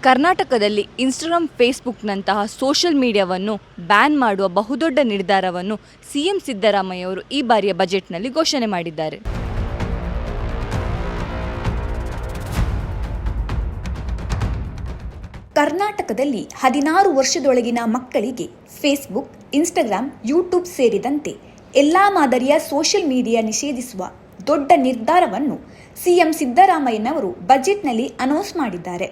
ಕರ್ನಾಟಕದಲ್ಲಿ Instagram, ಫೇಸ್ಬುಕ್ನಂತಹ social ಮೀಡಿಯಾವನ್ನು ban ಮಾಡುವ ಬಹುದೊಡ್ಡ ನಿರ್ಧಾರವನ್ನು ಸಿಎಂ ಸಿದ್ದರಾಮಯ್ಯ ಅವರು ಈ ಬಾರಿಯ ಬಜೆಟ್ನಲ್ಲಿ ಘೋಷಣೆ ಮಾಡಿದ್ದಾರೆ. ಕರ್ನಾಟಕದಲ್ಲಿ 16 ವರ್ಷದೊಳಗಿನ ಮಕ್ಕಳಿಗೆ ಫೇಸ್ಬುಕ್, ಇನ್ಸ್ಟಾಗ್ರಾಮ್, ಯೂಟ್ಯೂಬ್ ಸೇರಿದಂತೆ ಎಲ್ಲಾ ಮಾದರಿಯ ಸೋಷಿಯಲ್ ಮೀಡಿಯಾ ನಿಷೇಧಿಸುವ ದೊಡ್ಡ ನಿರ್ಧಾರವನ್ನು ಸಿಎಂ ಸಿದ್ದರಾಮಯ್ಯನವರು ಬಜೆಟ್ನಲ್ಲಿ ಅನೌನ್ಸ್ ಮಾಡಿದ್ದಾರೆ.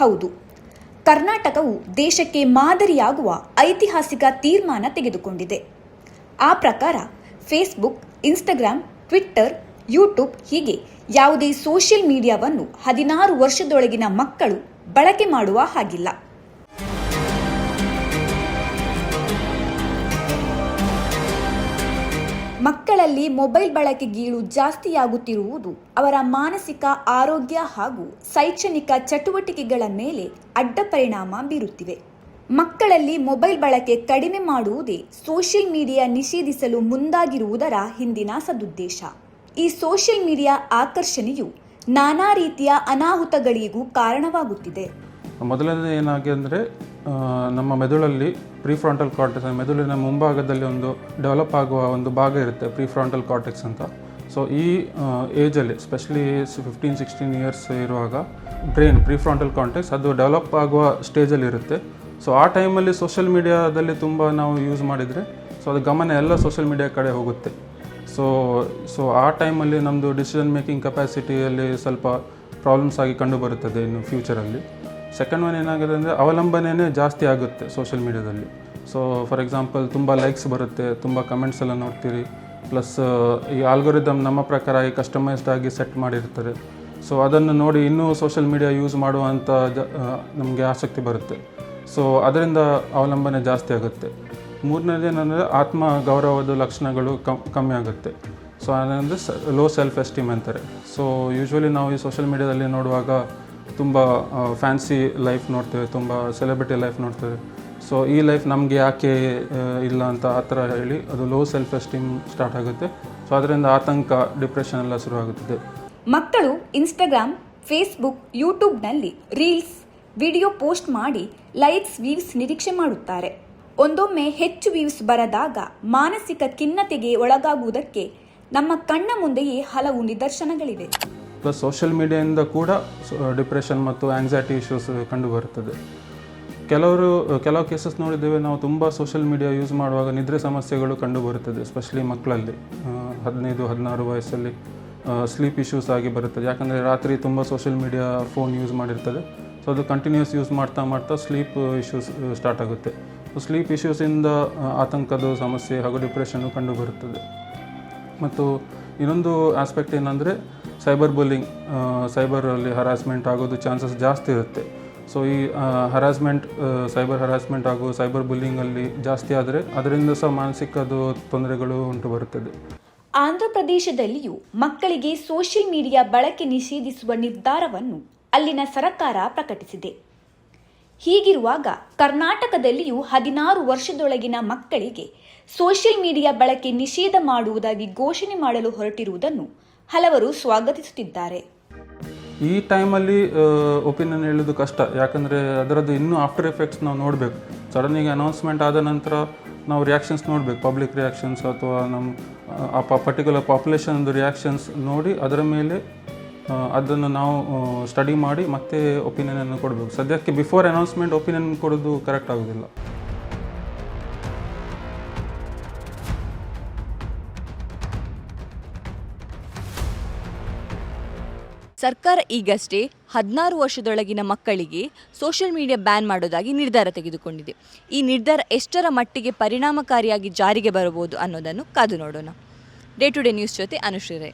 ಹೌದು, ಕರ್ನಾಟಕವು ದೇಶಕ್ಕೆ ಮಾದರಿಯಾಗುವ ಐತಿಹಾಸಿಕ ತೀರ್ಮಾನ ತೆಗೆದುಕೊಂಡಿದೆ. ಆ ಪ್ರಕಾರ ಫೇಸ್ಬುಕ್, ಇನ್ಸ್ಟಾಗ್ರಾಮ್, ಟ್ವಿಟ್ಟರ್, ಯೂಟ್ಯೂಬ್ ಹೀಗೆ ಯಾವುದೇ ಸೋಷಿಯಲ್ ಮೀಡಿಯಾವನ್ನು 16 ವರ್ಷದೊಳಗಿನ ಮಕ್ಕಳು ಬಳಕೆ ಮಾಡುವ ಹಾಗಿಲ್ಲ. ಮಕ್ಕಳಲ್ಲಿ ಮೊಬೈಲ್ ಬಳಕೆ ಗೀಳು ಜಾಸ್ತಿಯಾಗುತ್ತಿರುವುದು ಅವರ ಮಾನಸಿಕ ಆರೋಗ್ಯ ಹಾಗೂ ಶೈಕ್ಷಣಿಕ ಚಟುವಟಿಕೆಗಳ ಮೇಲೆ ಅಡ್ಡ ಪರಿಣಾಮ ಬೀರುತ್ತಿವೆ. ಮಕ್ಕಳಲ್ಲಿ ಮೊಬೈಲ್ ಬಳಕೆ ಕಡಿಮೆ ಮಾಡುವುದೇ ಸೋಷಿಯಲ್ ಮೀಡಿಯಾ ನಿಷೇಧಿಸಲು ಮುಂದಾಗಿರುವುದರ ಹಿಂದಿನ ಸದುದ್ದೇಶ. ಈ ಸೋಷಿಯಲ್ ಮೀಡಿಯಾ ಆಕರ್ಷಣೆಯು ನಾನಾ ರೀತಿಯ ಅನಾಹುತಗಳಿಗೂ ಕಾರಣವಾಗುತ್ತಿದೆ. ಮೊದಲನೇ ಏನಾಗಿದೆ ಅಂದರೆ, ನಮ್ಮ ಮೆದುಳಲ್ಲಿ ಪ್ರಿಫ್ರಾಂಟಲ್ ಕಾರ್ಟೆಕ್ಸ್, ಮೆದುಳಿನ ಮುಂಭಾಗದಲ್ಲಿ ಒಂದು ಡೆವಲಪ್ ಆಗುವ ಒಂದು ಭಾಗ ಇರುತ್ತೆ, ಪ್ರಿಫ್ರಾಂಟಲ್ ಕಾರ್ಟೆಕ್ಸ್ ಅಂತ. ಸೊ ಈ ಏಜಲ್ಲಿ ಸ್ಪೆಷಲಿ 15-16 ಇಯರ್ಸ್ ಇರುವಾಗ ಬ್ರೈನ್ ಪ್ರಿಫ್ರಾಂಟಲ್ ಕಾರ್ಟೆಕ್ಸ್ ಅದು ಡೆವಲಪ್ ಆಗುವ ಸ್ಟೇಜಲ್ಲಿ ಇರುತ್ತೆ. ಸೊ ಆ ಟೈಮಲ್ಲಿ ಸೋಷಿಯಲ್ ಮೀಡಿಯಾದಲ್ಲಿ ತುಂಬ ನಾವು ಯೂಸ್ ಮಾಡಿದರೆ ಅದು ಗಮನ ಎಲ್ಲ ಸೋಷಿಯಲ್ ಮೀಡಿಯಾ ಕಡೆ ಹೋಗುತ್ತೆ. ಸೊ ಆ ಟೈಮಲ್ಲಿ ನಮ್ಮದು ಡಿಸಿಷನ್ ಮೇಕಿಂಗ್ ಕೆಪಾಸಿಟಿಯಲ್ಲಿ ಸ್ವಲ್ಪ ಪ್ರಾಬ್ಲಮ್ಸ್ ಆಗಿ ಕಂಡುಬರುತ್ತದೆ ಇನ್ನು ಫ್ಯೂಚರಲ್ಲಿ. ಸೆಕೆಂಡ್ ಒನ್ ಏನಾಗಿದೆ ಅಂದರೆ, ಅವಲಂಬನೆಯೇ ಜಾಸ್ತಿ ಆಗುತ್ತೆ ಸೋಷಿಯಲ್ ಮೀಡಿಯಾದಲ್ಲಿ. ಸೊ ಫಾರ್ ಎಕ್ಸಾಂಪಲ್ ತುಂಬ ಲೈಕ್ಸ್ ಬರುತ್ತೆ, ತುಂಬ ಕಮೆಂಟ್ಸ್ ಎಲ್ಲ ನೋಡ್ತೀರಿ, ಪ್ಲಸ್ ಈ ಆಲ್ಗೊರಿದಮ್ ನಮ್ಮ ಪ್ರಕಾರ ಈ ಕಸ್ಟಮೈಸ್ಡ್ ಆಗಿ ಸೆಟ್ ಮಾಡಿರ್ತಾರೆ. ಸೊ ಅದನ್ನು ನೋಡಿ ಇನ್ನೂ ಸೋಷಿಯಲ್ ಮೀಡಿಯಾ ಯೂಸ್ ಮಾಡುವಂಥ ನಮಗೆ ಆಸಕ್ತಿ ಬರುತ್ತೆ. ಸೊ ಅದರಿಂದ ಅವಲಂಬನೆ ಜಾಸ್ತಿ ಆಗುತ್ತೆ. ಮೂರನೇದು ಏನಂದರೆ, ಆತ್ಮ ಗೌರವದ ಲಕ್ಷಣಗಳು ಕಮ್ಮಿ ಆಗುತ್ತೆ. ಸೊ ಅದಂದರೆ ಲೋ ಸೆಲ್ಫ್ ಎಸ್ಟೀಮ್ ಅಂತಾರೆ. ಸೊ ಯೂಶ್ವಲಿ ನಾವು ಈ ಸೋಷಿಯಲ್ ಮೀಡಿಯಾದಲ್ಲಿ ನೋಡುವಾಗ ತುಂಬ ಫ್ಯಾನ್ಸಿ ಲೈಫ್ ನೋಡ್ತೇವೆ, ತುಂಬ ಸೆಲೆಬ್ರಿಟಿ ಲೈಫ್ ನೋಡ್ತೇವೆ. ಸೊ ಈ ಲೈಫ್ ನಮಗೆ ಯಾಕೆ ಇಲ್ಲ ಅಂತ ಆ ಥರ ಹೇಳಿ ಅದು ಲೋ ಸೆಲ್ಫ್ ಎಸ್ಟೀಮ್ ಸ್ಟಾರ್ಟ್ ಆಗುತ್ತೆ. ಸೊ ಅದರಿಂದ ಆತಂಕ, ಡಿಪ್ರೆಷನ್ ಎಲ್ಲ ಶುರುವಾಗುತ್ತದೆ. ಮಕ್ಕಳು ಇನ್ಸ್ಟಾಗ್ರಾಮ್, ಫೇಸ್ಬುಕ್, ಯೂಟ್ಯೂಬ್ನಲ್ಲಿ ರೀಲ್ಸ್, ವಿಡಿಯೋ ಪೋಸ್ಟ್ ಮಾಡಿ ಲೈಕ್ಸ್, ವ್ಯೂಸ್ ನಿರೀಕ್ಷೆ ಮಾಡುತ್ತಾರೆ. ಒಂದೊಮ್ಮೆ ಹೆಚ್ಚು ವ್ಯೂಸ್ ಬರದಾಗ ಮಾನಸಿಕ ಖಿನ್ನತೆಗೆ ಒಳಗಾಗುವುದಕ್ಕೆ ನಮ್ಮ ಕಣ್ಣ ಮುಂದೆಯೇ ಹಲವು ನಿದರ್ಶನಗಳಿವೆ. ಪ್ಲಸ್ ಸೋಷಿಯಲ್ ಮೀಡಿಯಾದಿಂದ ಕೂಡ ಡಿಪ್ರೆಷನ್ ಮತ್ತು ಆಂಗ್ಸೈಟಿ ಇಶ್ಯೂಸ್ ಕಂಡುಬರುತ್ತದೆ. ಕೆಲವು ಕೇಸಸ್ ನೋಡಿದ್ದೇವೆ, ನಾವು ತುಂಬ ಸೋಷಿಯಲ್ ಮೀಡಿಯಾ ಯೂಸ್ ಮಾಡುವಾಗ ನಿದ್ರೆ ಸಮಸ್ಯೆಗಳು ಕಂಡುಬರುತ್ತದೆ, ಎಸ್ಪೆಷಲಿ ಮಕ್ಕಳಲ್ಲಿ 15-16 ವಯಸ್ಸಲ್ಲಿ ಸ್ಲೀಪ್ ಇಶ್ಯೂಸ್ ಆಗಿ ಬರುತ್ತದೆ. ಯಾಕಂದರೆ ರಾತ್ರಿ ತುಂಬ ಸೋಷಿಯಲ್ ಮೀಡಿಯಾ ಫೋನ್ ಯೂಸ್ ಮಾಡಿರ್ತದೆ. ಸೊ ಅದು ಕಂಟಿನ್ಯೂಸ್ ಯೂಸ್ ಮಾಡ್ತಾ ಸ್ಲೀಪ್ ಇಶ್ಯೂಸ್ ಸ್ಟಾರ್ಟ್ ಆಗುತ್ತೆ. ಸೊ ಸ್ಲೀಪ್ ಇಶ್ಯೂಸಿಂದ ಆತಂಕದ ಸಮಸ್ಯೆ ಹಾಗೂ ಡಿಪ್ರೆಷನ್ನು ಕಂಡುಬರುತ್ತದೆ. ಮತ್ತು ಇನ್ನೊಂದು ಆಸ್ಪೆಕ್ಟ್ ಏನಂದರೆ, ಸೈಬರ್ ಬುಲ್ಲಿಂಗ್, ಸೈಬರಲ್ಲಿ ಹರಾಸ್ಮೆಂಟ್ ಆಗೋದು ಚಾನ್ಸಸ್ ಜಾಸ್ತಿ ಇರುತ್ತೆ. ಸೊ ಈ ಸೈಬರ್ ಹರಾಸ್ಮೆಂಟ್ ಹಾಗೂ ಸೈಬರ್ ಬುಲ್ಲಿಂಗಲ್ಲಿ ಜಾಸ್ತಿ ಆದರೆ ಅದರಿಂದ ಸಹ ಮಾನಸಿಕದ ತೊಂದರೆಗಳು ಉಂಟು ಬರುತ್ತದೆ. ಆಂಧ್ರ ಪ್ರದೇಶದಲ್ಲಿಯೂ ಮಕ್ಕಳಿಗೆ ಸೋಷಿಯಲ್ ಮೀಡಿಯಾ ಬಳಕೆ ನಿಷೇಧಿಸುವ ನಿರ್ಧಾರವನ್ನು ಅಲ್ಲಿನ ಸರ್ಕಾರ ಪ್ರಕಟಿಸಿದೆ. ಹೀಗಿರುವಾಗ ಕರ್ನಾಟಕದಲ್ಲಿಯೂ 16 ವರ್ಷದೊಳಗಿನ ಮಕ್ಕಳಿಗೆ ಸೋಷಿಯಲ್ ಮೀಡಿಯಾ ಬಳಕೆ ನಿಷೇಧ ಮಾಡುವುದಾಗಿ ಘೋಷಣೆ ಮಾಡಲು ಹೊರಟಿರುವುದನ್ನು ಹಲವರು ಸ್ವಾಗತಿಸುತ್ತಿದ್ದಾರೆ. ಈ ಟೈಮಲ್ಲಿ ಒಪಿನಿಯನ್ ಹೇಳೋದು ಕಷ್ಟ, ಯಾಕಂದರೆ ಅದರದ್ದು ಇನ್ನೂ ಆಫ್ಟರ್ ಎಫೆಕ್ಟ್ಸ್ ನಾವು ನೋಡಬೇಕು. ಸಡನ್ನಾಗಿ ಅನೌನ್ಸ್ಮೆಂಟ್ ಆದ ನಂತರ ನಾವು ರಿಯಾಕ್ಷನ್ಸ್ ನೋಡಬೇಕು, ಪಬ್ಲಿಕ್ ರಿಯಾಕ್ಷನ್ಸ್ ಅಥವಾ ಆ ಪರ್ಟಿಕ್ಯುಲರ್ ಪಾಪ್ಯುಲೇಷನ್ದು ರಿಯಾಕ್ಷನ್ಸ್ ನೋಡಿ ಅದರ ಮೇಲೆ ಅದನ್ನು ನಾವು ಸ್ಟಡಿ ಮಾಡಿ ಮತ್ತೆ ಒಪಿನಿಯನನ್ನು ಕೊಡಬೇಕು. ಸದ್ಯಕ್ಕೆ ಬಿಫೋರ್ ಅನೌನ್ಸ್ಮೆಂಟ್ ಒಪಿನಿಯನ್ ಕೊಡೋದು ಕರೆಕ್ಟ್ ಆಗೋದಿಲ್ಲ. ಸರ್ಕಾರ ಈಗಷ್ಟೇ 16 ವರ್ಷದೊಳಗಿನ ಮಕ್ಕಳಿಗೆ ಸೋಷಿಯಲ್ ಮೀಡಿಯಾ ಬ್ಯಾನ್ ಮಾಡೋದಾಗಿ ನಿರ್ಧಾರ ತೆಗೆದುಕೊಂಡಿದೆ. ಈ ನಿರ್ಧಾರ ಎಷ್ಟರ ಮಟ್ಟಿಗೆ ಪರಿಣಾಮಕಾರಿಯಾಗಿ ಜಾರಿಗೆ ಬರಬಹುದು ಅನ್ನೋದನ್ನು ಕಾದು ನೋಡೋಣ. ಡೇ ಟು ಡೇ ನ್ಯೂಸ್ ಜೊತೆ ಅನುಶ್ರೀ ರೈ.